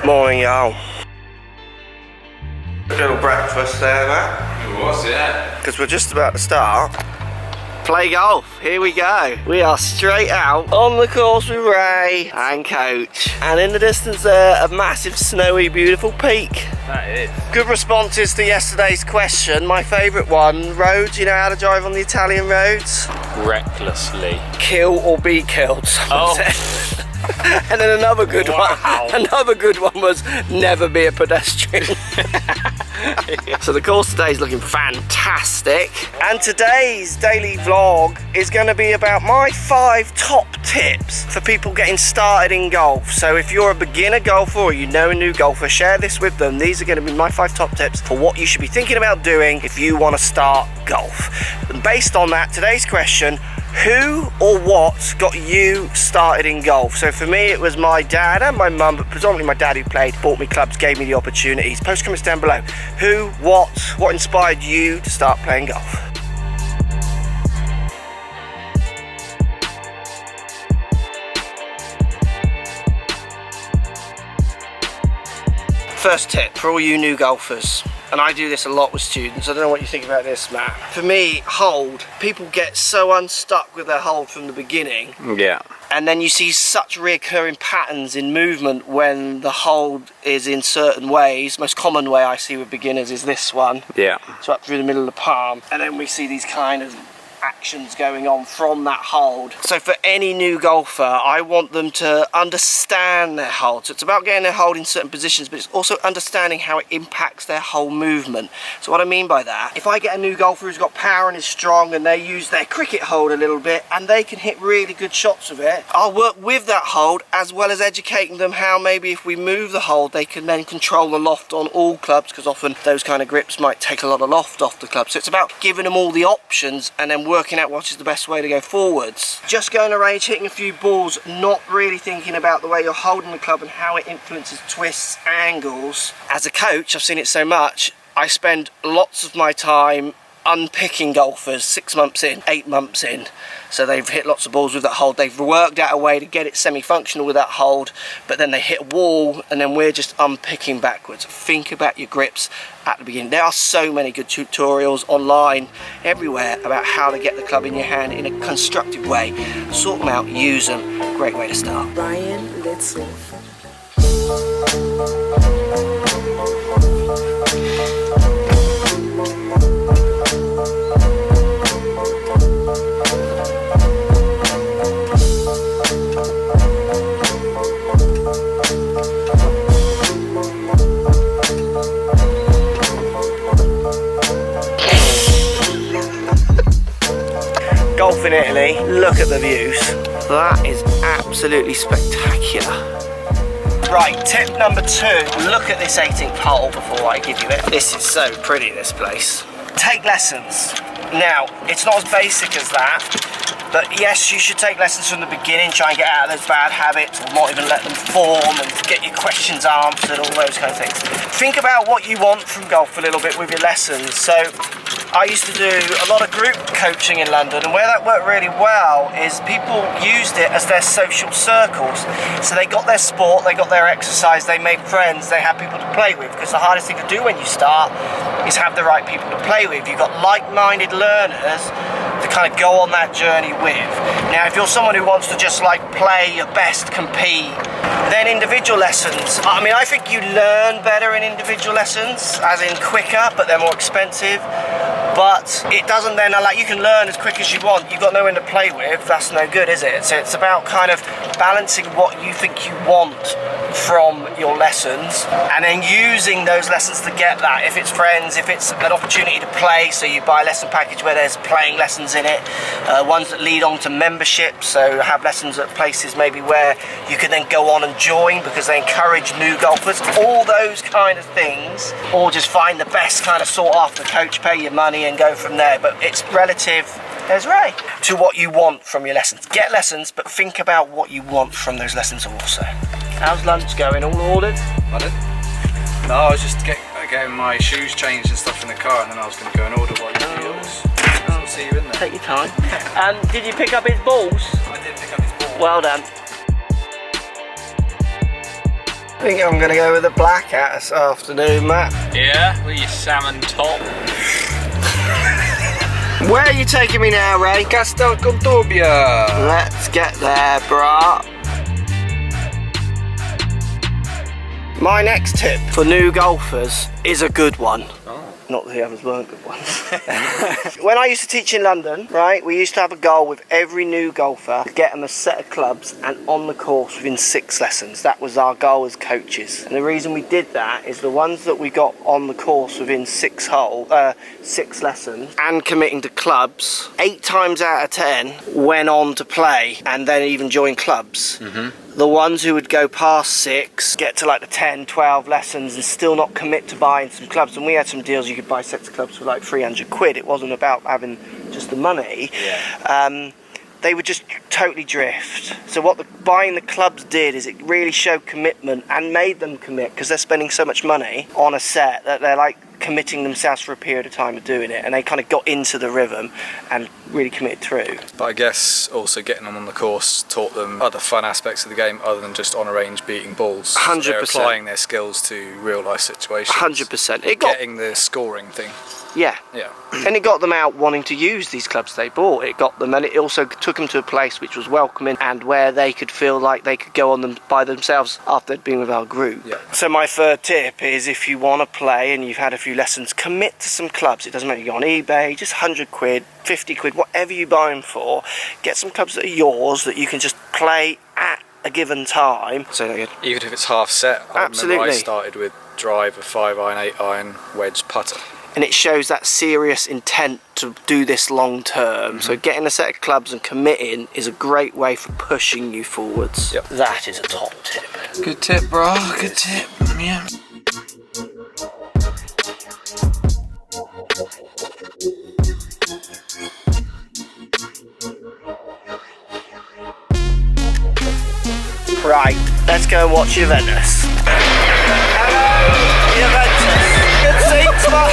Morning, y'all. Little breakfast there, Matt. It was, yeah. Because we're just about to start. Play golf. Here we go. We are straight out on the course with Ray and Coach. And in the distance there, a massive, snowy, beautiful peak. That is. Good responses to yesterday's question. My favourite one, roads, you know how to drive on the Italian roads? Recklessly. Kill or be killed, someone said. And then another good one was never be a pedestrian. So the course today is looking fantastic, and today's daily vlog is going to be about my 5 top tips for people getting started in golf. So if you're a beginner golfer or you know a new golfer, share this with them. These are going to be my 5 top tips for what you should be thinking about doing if you want to start golf. And based on that, today's question: who or what got you started in golf? So for me, it was my dad and my mum, but predominantly my dad, who played, bought me clubs, gave me the opportunities. Post comments down below. Who, what inspired you to start playing golf? First tip for all you new golfers, and I do this a lot with students. I don't know what you think about this, Matt. For me, hold. People get so unstuck with their hold from the beginning. Yeah. And then you see such reoccurring patterns in movement when the hold is in certain ways. Most common way I see with beginners is this one. Yeah. So up through the middle of the palm. And then we see these kind of actions going on from that hold. So for any new golfer, I want them to understand their hold. So it's about getting their hold in certain positions, but it's also understanding how it impacts their whole movement. So what I mean by that, if I get a new golfer who's got power and is strong and they use their cricket hold a little bit and they can hit really good shots with it, I'll work with that hold as well as educating them how maybe if we move the hold, they can then control the loft on all clubs, because often those kind of grips might take a lot of loft off the club. So it's about giving them all the options and then working out what is the best way to go forwards. Just going to range, hitting a few balls, not really thinking about the way you're holding the club and how it influences twists, angles. As a coach, I've seen it so much, I spend lots of my time unpicking golfers 6 months in, 8 months in. So they've hit lots of balls with that hold, they've worked out a way to get it semi-functional with that hold, but then they hit a wall and then we're just unpicking backwards. Think about your grips at the beginning. There are so many good tutorials online everywhere about how to get the club in your hand in a constructive way. Sort them out, use them. Great way to start. Ryan Little. Golf in Italy, look at the views. That is absolutely spectacular. Right, tip number 2, look at this 18th hole before I give you it. This is so pretty, this place. Take lessons. Now, it's not as basic as that, but yes, you should take lessons from the beginning, try and get out of those bad habits, or not even let them form, and get your questions answered, all those kind of things. Think about what you want from golf a little bit with your lessons. So, I used to do a lot of group coaching in London, and where that worked really well is people used it as their social circles. So they got their sport, they got their exercise, they made friends, they had people to play with, because the hardest thing to do when you start is have the right people to play with. You've got like-minded learners to kind of go on that journey with. Now, if you're someone who wants to just like play your best, compete, then individual lessons. I mean, I think you learn better in individual lessons, as in quicker, but they're more expensive. But it doesn't then, like, you can learn as quick as you want, you've got no one to play with, that's no good, is it? So it's about kind of balancing what you think you want from your lessons, and then using those lessons to get that. If it's friends, if it's an opportunity to play, so you buy a lesson package where there's playing lessons in it, ones that lead on to memberships, so have lessons at places maybe where you can then go on and join because they encourage new golfers, all those kind of things, or just find the best kind of sought after coach, pay your money and go from there. But it's relative, there's Ray, to what you want from your lessons. Get lessons, but think about what you want from those lessons also. How's lunch going? All ordered? Pardon? No, I was just getting my shoes changed and stuff in the car, and then I was going to go and order while you do yours. I'll see you in there. Take your time. Did you pick up his balls? I did pick up his balls. Well done. I think I'm going to go with the black hat this afternoon, Matt. Yeah, with your salmon top. Where are you taking me now, Ray? Castel Contobia. Let's get there, brah. My next tip for new golfers is a good one. Not that the others weren't good ones. When I used to teach in London, right, we used to have a goal with every new golfer to get them a set of clubs and on the course within 6 lessons. That was our goal as coaches. And the reason we did that is the ones that we got on the course within 6 lessons and committing to clubs, 8 times out of 10 went on to play and then even join clubs. The ones who would go past 6, get to like the 10, 12 lessons and still not commit to buying some clubs. And we had some deals you could buy sets of clubs for like 300 quid. It wasn't about having just the money. Yeah. They would just totally drift. So what buying the clubs did is it really showed commitment and made them commit, because they're spending so much money on a set that they're like committing themselves for a period of time of doing it, and they kind of got into the rhythm and really committed through. But I guess also getting them on the course taught them other fun aspects of the game other than just on a range beating balls. 100%. So they're applying their skills to real life situations. 100%. Getting the scoring thing. Yeah. Yeah. And it got them out wanting to use these clubs they bought. It got them, and it also took them to a place which was welcoming and where they could feel like they could go on them by themselves after they'd been with our group. Yeah. So my third tip is, if you want to play and you've had a few lessons, commit to some clubs. It doesn't matter if you go on eBay, just 100 quid, 50 quid, whatever you buy them for. Get some clubs that are yours that you can just play at a given time. Say that again. Even if it's half set. Absolutely. I remember I started with drive, a 5-iron, 8-iron, wedge, putter. And it shows that serious intent to do this long term. So getting a set of clubs and committing is a great way for pushing you forwards. Yep. That is a top tip. Good tip, bro. Good tip. Yeah. Right, let's go and watch Juventus. Hello, Juventus. Good seats, man.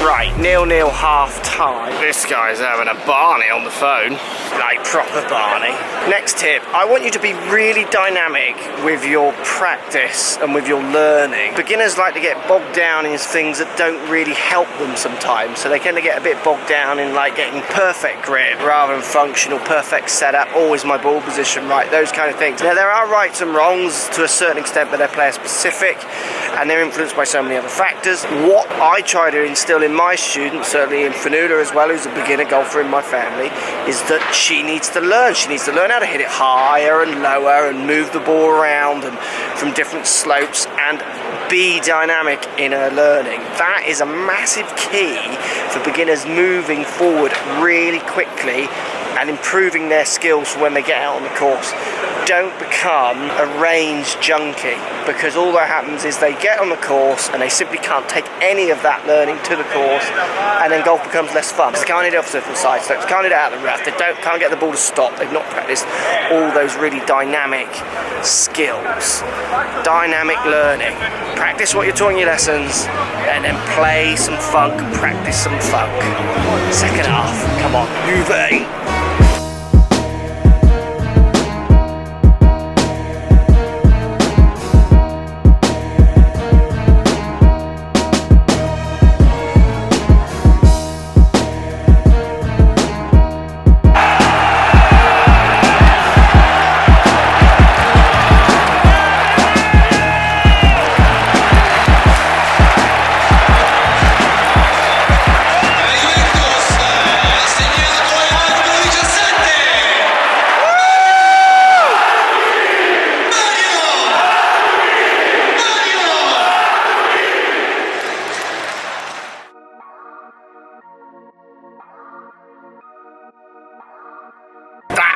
Right, 0-0 half time. This guy's having a Barney on the phone. Like proper Barney. Next tip, I want you to be really dynamic with your practice and with your learning. Beginners like to get bogged down in things that don't really help them sometimes. So they kind of get a bit bogged down in like getting perfect grip rather than functional, perfect setup, always my ball position right, those kind of things. Now there are rights and wrongs to a certain extent, but they're player specific and they're influenced by so many other factors. What I try to instill in my students, certainly in Fanula as well, who's a beginner golfer in my family, is that she needs to learn. She needs to learn how to hit it higher and lower and move the ball around and from different slopes and be dynamic in her learning. That is a massive key for beginners moving forward really quickly and improving their skills when they get out on the course. Don't become a range junkie, because all that happens is they get on the course and they simply can't take any of that learning to the course, and then golf becomes less fun. They can't hit it off surface side slopes, can't hit it out of the rough, they can't get the ball to stop, they've not practiced all those really dynamic skills. Dynamic learning. Practice what you're taught in your lessons, and then play some funk, practice some funk. Second half, come on, Juve.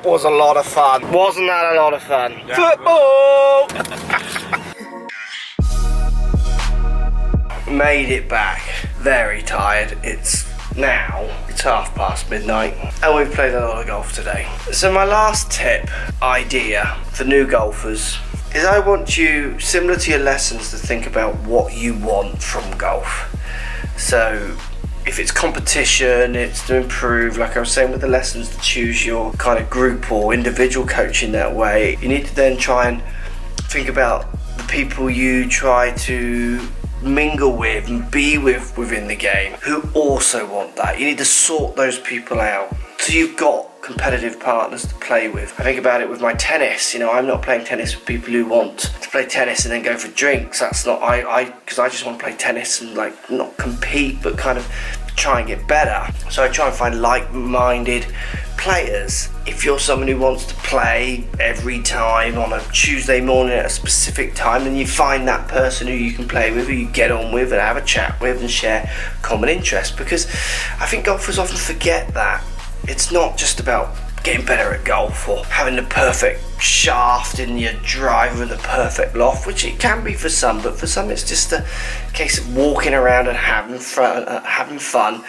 Was a lot of fun. Wasn't that a lot of fun? Yeah, football! Made it back. Very tired. It's midnight and we've played a lot of golf today. So my last tip, idea for new golfers is I want you, similar to your lessons, to think about what you want from golf. So if it's competition, it's to improve, like I was saying with the lessons, to choose your kind of group or individual coaching that way. You need to then try and think about the people you try to mingle with and be with within the game who also want that. You need to sort those people out so you've got competitive partners to play with. I think about it with my tennis. You know, I'm not playing tennis with people who want to play tennis and then go for drinks. That's not because I just want to play tennis and like not compete, but kind of try and get better. So I try and find like-minded players. If you're someone who wants to play every time on a Tuesday morning at a specific time, then you find that person who you can play with, who you get on with and have a chat with and share common interests. Because I think golfers often forget that it's not just about getting better at golf or having the perfect shaft in your driver and the perfect loft, which it can be for some, but for some it's just a case of walking around and having fun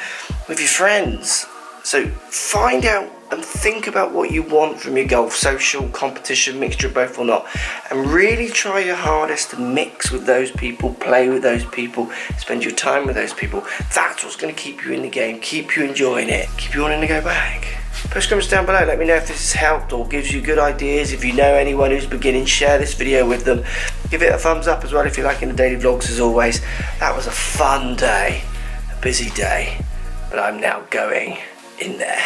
with your friends. So find out and think about what you want from your golf, social, competition, mixture of both or not, and really try your hardest to mix with those people, play with those people, spend your time with those people. That's what's going to keep you in the game, keep you enjoying it, keep you wanting to go back. Post comments down below, let me know if this has helped or gives you good ideas. If you know anyone who's beginning, share this video with them. Give it a thumbs up as well if you're liking the daily vlogs as always. That was a fun day, a busy day, but I'm now going in there.